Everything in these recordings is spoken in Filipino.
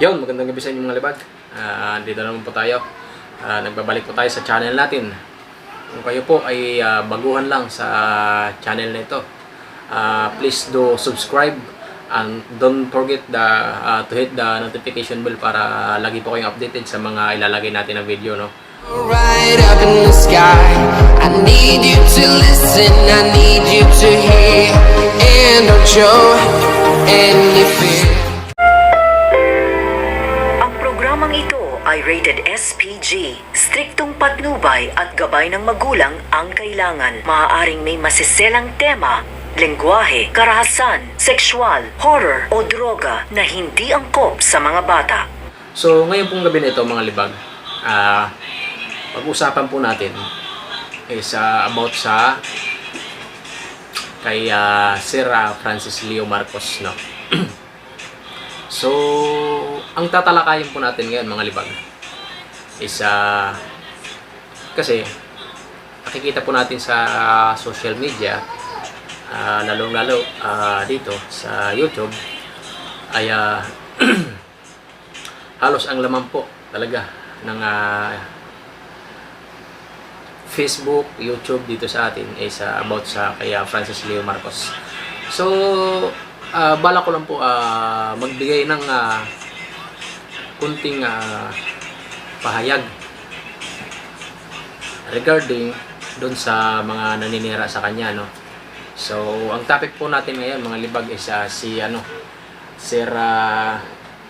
Yon, magandang gabi sa inyo mga libag. Dito naman po tayo. Nagbabalik po tayo sa channel natin. Kung kayo po ay baguhan lang sa channel na ito, please do subscribe and don't forget to hit the notification bell para lagi po kayong updated sa mga ilalagay natin na video, no? Right up in the sky, I need you to listen, I need you to hear, and don't show any fear. Ang programang ito ay rated SPG. Striktong patnubay at gabay ng magulang ang kailangan. Maaaring may masiselang tema, lengguwahe, karahasan, sexual, horror o droga na hindi angkop sa mga bata. So, ngayon pong gabi nito mga libag, pag-usapan po natin is about sa kay Sir Francis Leo Marcos, no? So, ang tatalakayin po natin ngayon mga libag is kasi nakikita po natin sa social media, lalong-lalo dito sa YouTube ay halos ang laman po talaga ng Facebook, YouTube dito sa atin is about sa kay Francis Leo Marcos. So, bala ko lang po magbigay ng kunting pahayag regarding doon sa mga naninira sa kanya, no? So, ang topic po natin ngayon mga libag is si Sir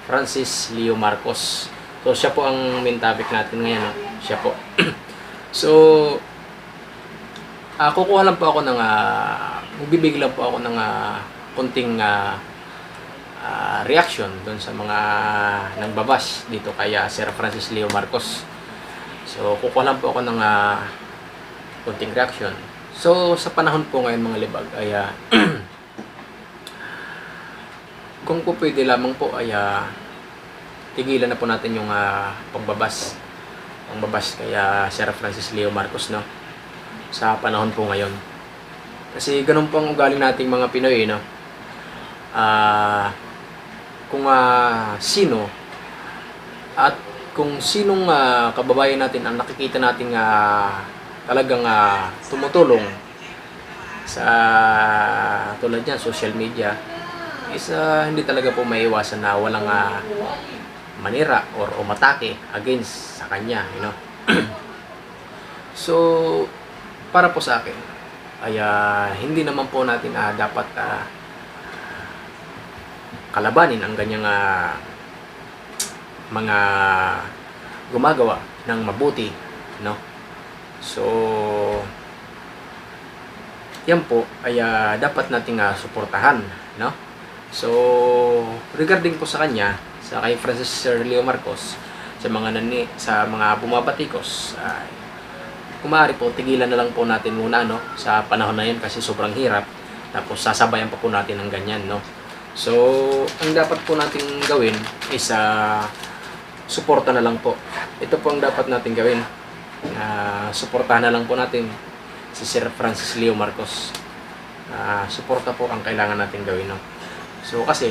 Francis Leo Marcos. So, siya po ang main topic natin ngayon, no? Siya po. So, kukuha lang po ako ng magbibigay lang po ako ng kunting reaction doon sa mga nangbabash dito kay Sir Francis Leo Marcos. So, kukuha lang po ako ng kunting reaction. So, sa panahon po ngayon mga libag ay kung po pwede lamang po ay tigilan na po natin yung pagbabas kaya Sir Francis Leo Marcos, no? Sa panahon po ngayon. Kasi ganun po ang ugali nating mga Pinoy, no? Kung sino at kung sinong kababayan natin ang nakikita nating talagang tumutulong sa tulad niyan social media is hindi talaga po maiiwasan na walang manira or umatake against sa kanya, you know. So, para po sa akin ay hindi naman po natin dapat kalabanin ang ganyang mga gumagawa ng mabuti, no? So, yan po ay dapat nating suportahan, no? So, regarding po sa kanya, sa kay Francis Sir Leo Marcos, sa mga bumabatikos, kung maaari po tigilan na lang po natin muna, no, sa panahon na yun kasi sobrang hirap, tapos sasabayan pa po natin ng ganyan, no. So, ang dapat po nating gawin is suporta na lang po. Ito po ang dapat nating gawin. Suportahan na lang po natin si Sir Francis Leo Marcos. Suporta po ang kailangan nating gawin, no. So, kasi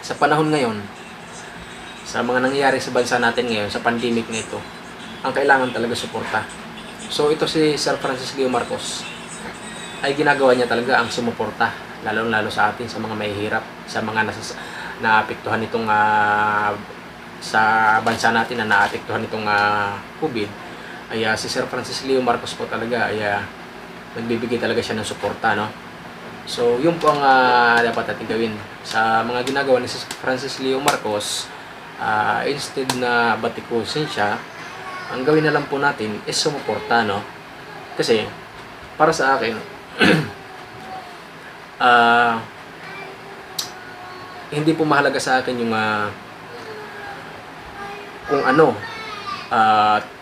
sa panahon ngayon, sa mga nangyayari sa bansa natin ngayon, sa pandemic na ito, ang kailangan talaga suporta. So, ito si Sir Francis Leo Marcos ay ginagawa niya talaga ang sumuporta, lalo-lalo sa atin, sa mga mahihirap, sa mga naapektuhan nitong sa bansa natin na naapektuhan nitong COVID, ay si Sir Francis Leo Marcos po talaga ay nagbibigay talaga siya ng suporta, no? So, yun po ang dapat natin gawin sa mga ginagawa ni Francis Leo Marcos. Instead na batikusin siya, ang gawin na lang po natin is sumuporta, no? Kasi, para sa akin, hindi po mahalaga sa akin yung kung ano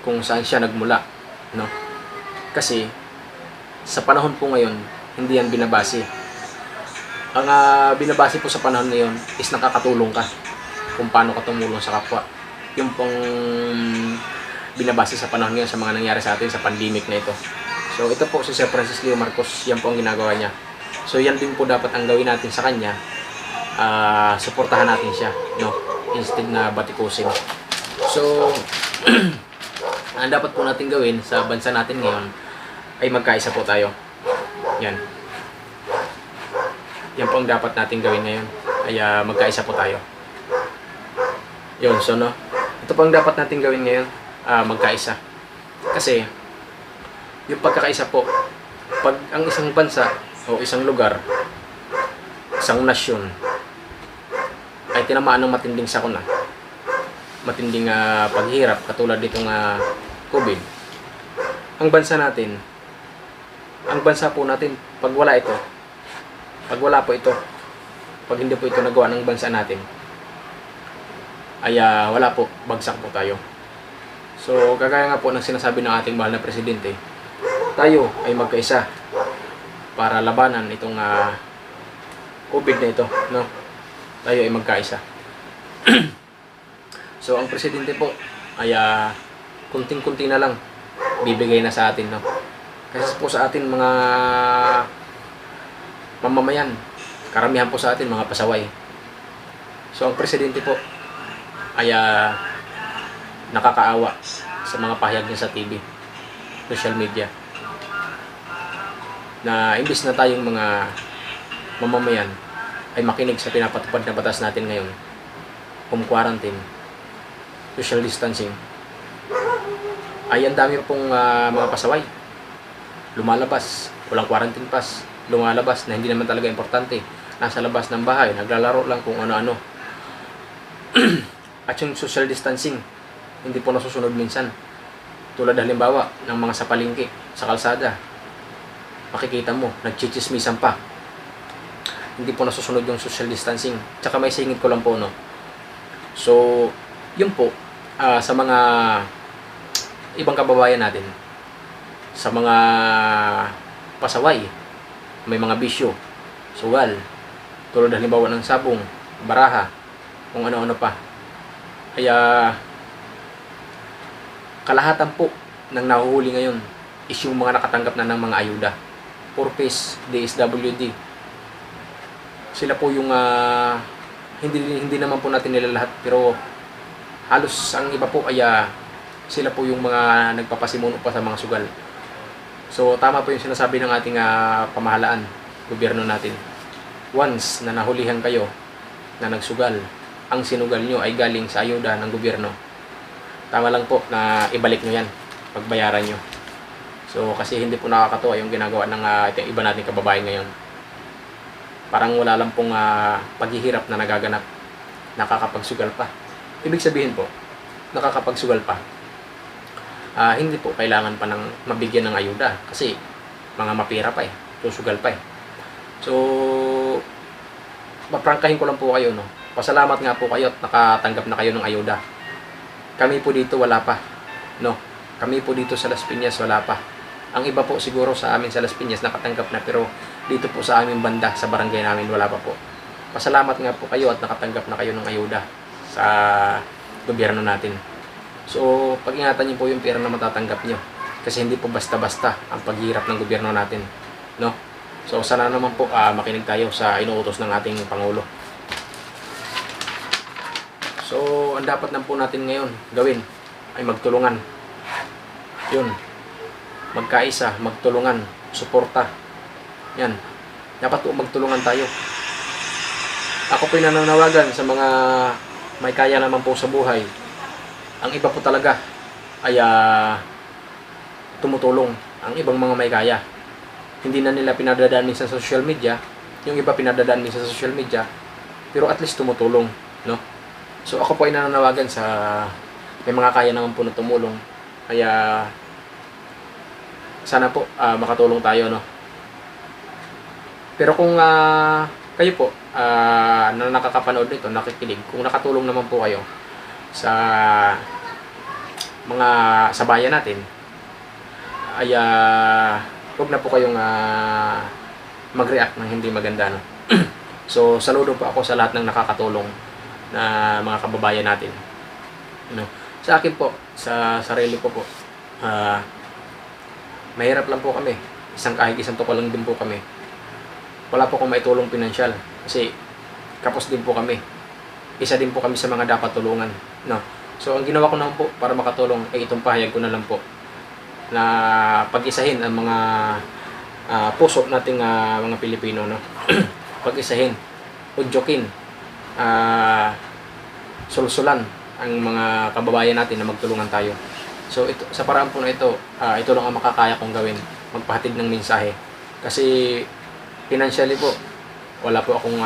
kung saan siya nagmula, no? Kasi, sa panahon po ngayon, hindi yan binabase. Ang binabase po sa panahon ngayon is nakakatulong ka kung paano ka tumulong sa kapwa. Yung pong binabase sa panahon ngayon sa mga nangyari sa atin sa pandemic na ito. So ito po si Sir Francis Leo Marcos, yan po ang ginagawa niya. So yan din po dapat ang gawin natin sa kanya. Suportahan natin siya, no? instead na batikusin. So, ang dapat po natin gawin sa bansa natin ngayon ay magkaisa po tayo. Yan. Yan po ang dapat natin gawin ngayon, ay magkaisa po tayo. Yun, so no, ito po ang dapat natin gawin ngayon, magkaisa. Kasi, yung pagkakaisa po, pag ang isang bansa o isang lugar, isang nasyon, ay tinamaan ng matinding sakuna, matinding paghihirap, katulad ditong COVID, ang bansa natin, ang bansa po natin, pag wala po ito, pag hindi po ito nagawa ng bansa natin, ay wala po, bagsak po tayo. So, kagaya nga po ng sinasabi ng ating mahal na presidente, tayo ay magkaisa para labanan itong COVID na ito, no? Tayo ay magkaisa. So, ang presidente po ay kunting-kunti na lang bibigay na sa atin, no? Kasi po sa atin mga mamamayan, karamihan po sa atin mga pasaway. So, ang presidente po ay nakakaawa sa mga pahayag niya sa TV, social media, na imbis na tayong mga mamamayan ay makinig sa pinapatupad na batas natin ngayon, home quarantine, social distancing, ay ang dami pong mga pasaway lumalabas, walang quarantine pass, lumalabas na hindi naman talaga importante, nasa labas ng bahay, naglalaro lang kung ano-ano. At yung social distancing, hindi po nasusunod minsan. Tulad halimbawa ng mga sa palengke, sa kalsada, makikita mo, nagchichismisan pa. Hindi po nasusunod yung social distancing. Tsaka may singit ko lang po, no? So, yun po, sa mga ibang kababayan natin, sa mga pasaway, may mga bisyo, sugal, tulad halimbawa ng sabong, baraha, kung ano-ano pa. Kaya, kalahatan po ng nahuhuli ngayon is yung mga nakatanggap na ng mga ayuda. Purpose, DSWD. Sila po yung hindi naman po natin nila lahat, pero halos ang iba po ay sila po yung mga nagpapasimuno pa sa mga sugal. So tama po yung sinasabi ng ating pamahalaan, gobyerno natin. Once na nahulihan kayo na nagsugal, ang sinugal nyo ay galing sa ayuda ng gobyerno. Tama lang po na ibalik nyo yan, pagbayaran nyo. So kasi hindi po nakakatuwa yung ginagawa ng itong iba nating kababayan ngayon. Parang wala lang pong paghihirap na nagaganap, nakakapagsugal pa. Ibig sabihin po, nakakapagsugal pa, hindi po kailangan pa ng mabigyan ng ayuda kasi mga mapira pa susugal pa So, paprangkahin ko lang po kayo, no? Pasalamat nga po kayo at nakatanggap na kayo ng ayuda. Kami po dito wala pa, no? Kami po dito sa Las Piñas wala pa. Ang iba po siguro sa amin sa Las Piñas nakatanggap na, pero dito po sa aming banda, sa barangay namin, wala pa po. Pasalamat nga po kayo at nakatanggap na kayo ng ayuda sa gobyerno natin. So, pag-ingatan niyo po yung pera na matatanggap niyo. Kasi hindi po basta-basta ang paghihirap ng gobyerno natin, no? So, sana naman po makinig tayo sa inuutos ng ating Pangulo. So, ang dapat na po natin ngayon gawin ay magtulungan. Yun. Magkaisa, magtulungan, suporta. Yan. Dapat po magtulungan tayo. Ako po nananawagan sa mga may kaya naman po sa buhay. Ang iba po talaga ay tumutulong. Ang ibang mga may kaya, hindi na nila pinadadaan minsan sa social media. Yung iba pinadadaan minsan sa social media, pero at least tumutulong, no? So ako po ay nananawagan sa may mga kaya naman po na tumulong. Kaya sana po makatulong tayo, no? Pero kung kayo po na nakakapanood nito, nakikinig, kung nakatulong naman po kayo sa mga sa bayan natin, ay huwag na po kayong mag-react ng hindi maganda, no? So saludo po ako sa lahat ng nakakatulong na mga kababayan natin, no? Sa akin po, sa sarili ko po, mahirap lang po kami, kahit isang tukol lang din po kami. Wala po akong maitulong pinansyal kasi kapos din po kami. isa din po kami sa mga dapat tulungan, no? So ang ginawa ko naman po para makatulong ay itong pahayag ko na lang po na pag-isahin ang mga puso nating mga Pilipino, no? Pag-isahin, udyokin, sulsulan ang mga kababayan natin na magtulungan tayo. So ito, sa paraan po na ito, ito lang ang makakaya kong gawin, magpahatid ng mensahe. Kasi financially po, wala po akong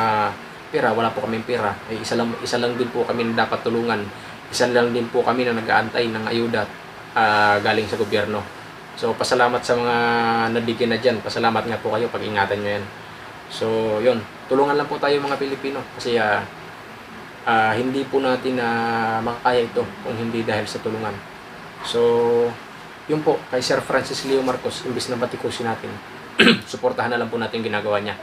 pera, wala po kaming pera. Ay, isa lang din po kami na dapat tulungan. Isa lang din po kami na nag-aantay ng ayuda galing sa gobyerno. So pasalamat sa mga nabigyan na dyan. Pasalamat nga po kayo, pag-ingatan nyo yan. So yun, tulungan lang po tayo mga Pilipino. Kasi hindi po natin makakaya ito kung hindi dahil sa tulungan. So yun po, kay Sir Francis Leo Marcos, imbis na batikusin natin, suportahan na lang po natin yung ginagawa niya.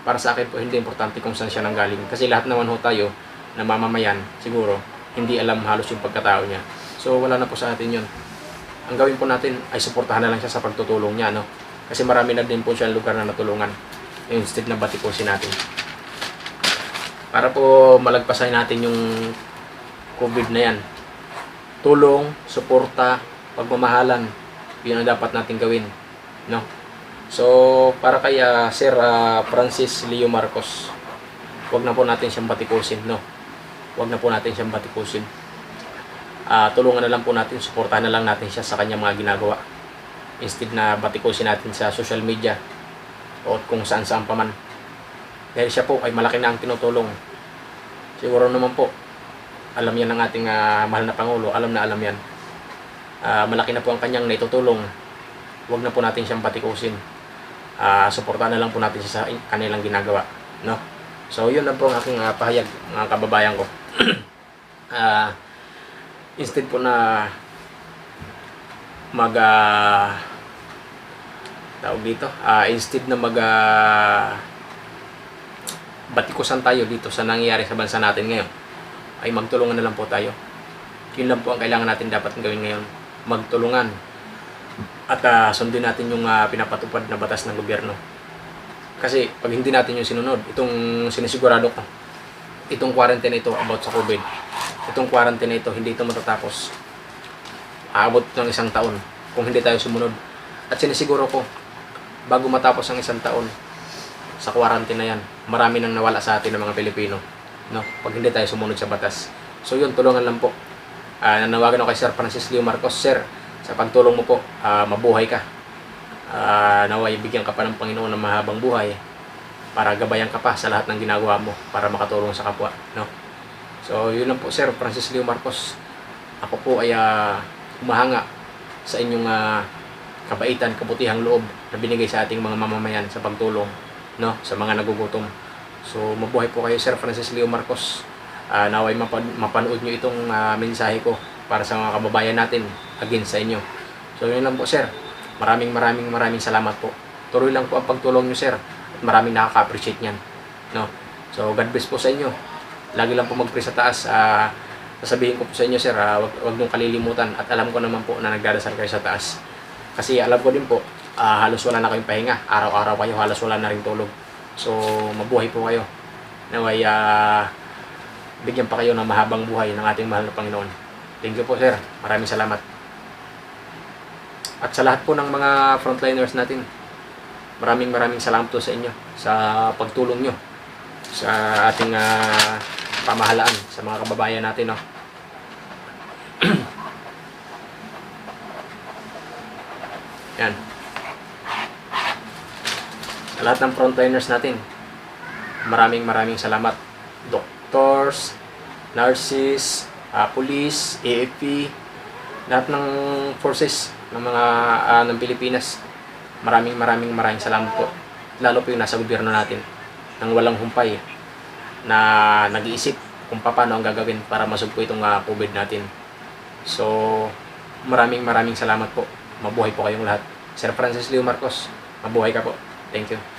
Para sa akin po, hindi importante kung saan siya nanggaling. Kasi lahat naman ho tayo na mamamayan, siguro, hindi alam halos yung pagkatao niya. So wala na po sa atin yun. Ang gawin po natin ay suportahan na lang siya sa pagtutulong niya, no? Kasi marami na din po siya lugar na natulungan. Instead na batikusin natin. Para po malagpasan natin yung COVID na yan. Tulong, suporta, pagmamahalan, yun ang dapat natin gawin, no? So para kay Sir Francis Leo Marcos, wag na po natin siyang batikusin, no? Wag na po natin siyang batikusin. Tulungan na lang po natin, suportahan na lang natin siya sa kanyang mga ginagawa. Instead na batikusin natin sa social media o kung saan-saan pa man. Dahil siya po ay malaki na ang tinutulong. Siguro naman po, alam yan ng ating mahal na Pangulo, alam yan. Malaki na po ang kanyang naitutulong. Huwag na po natin siyang batikusin. Suportahan na lang po natin siya sa kanilang ginagawa, no? So yun lang po ang aking pahayag, mga kababayan ko. Instead po na tawag dito, instead na batikusan tayo dito sa nangyayari sa bansa natin ngayon, ay magtulungan na lang po tayo. Yun lang po ang kailangan natin dapat gawin ngayon, magtulungan at sundin natin yung pinapatupad na batas ng gobyerno. Kasi pag hindi natin yung sinunod, itong sinisigurado ko, itong quarantine ito about sa COVID, itong quarantine ito, hindi ito matatapos. Aabot ng 1 taon kung hindi tayo sumunod. At sinisiguro ko, bago matapos ang 1 taon sa quarantine na yan, marami nang nawala sa atin ng mga Pilipino, no? Pag hindi tayo sumunod sa batas. So yun, tulungan lang po. Nanawagan ako kay Sir Francis Leo Marcos, Sir, sa pagtulong mo po, mabuhay ka. Naway bigyan ka pa ng Panginoon ng mahabang buhay para gabayan ka pa sa lahat ng ginagawa mo para makatulong sa kapwa, no? So yun lang po, Sir Francis Leo Marcos. Ako po ay humahanga sa inyong kabaitan, kabutihang loob na binigay sa ating mga mamamayan sa pagtulong, no, sa mga nagugutom. So mabuhay po kayo, Sir Francis Leo Marcos. Naway mapanood nyo itong mensahe ko para sa mga kababayan natin against sa inyo. So yun lang po, Sir. Maraming salamat po. Tuloy lang po ang pagtulong nyo, Sir. At maraming nakaka-appreciate nyan, no? So God bless po sa inyo. Lagi lang po mag-pray sa taas. Sasabihin ko po sa inyo, Sir, wag niyong kalilimutan. At alam ko naman po na nagdadasal kayo sa taas. Kasi alam ko din po, halos wala na kayong pahinga. Araw-araw kayo, halos wala na rin tulog. So mabuhay po kayo. Naway bigyan pa kayo ng mahabang buhay ng ating mahal na Panginoon. Thank you po, Sir. Maraming salamat. At sa lahat po ng mga frontliners natin, maraming salamat po sa inyo sa pagtulong nyo sa ating pamahalaan, sa mga kababayan natin, no? Yan. Sa lahat ng frontliners natin, maraming salamat. Doctors, nurses, police, AFP, lahat ng forces ng mga ng Pilipinas. Maraming salamat po. Lalo po yung nasa gobyerno natin nang walang humpay na nag-iisip kung paano ang gagawin para masugpo itong COVID natin. So maraming salamat po. Mabuhay po kayong lahat. Sir Francis Leo Marcos, mabuhay ka po. Thank you.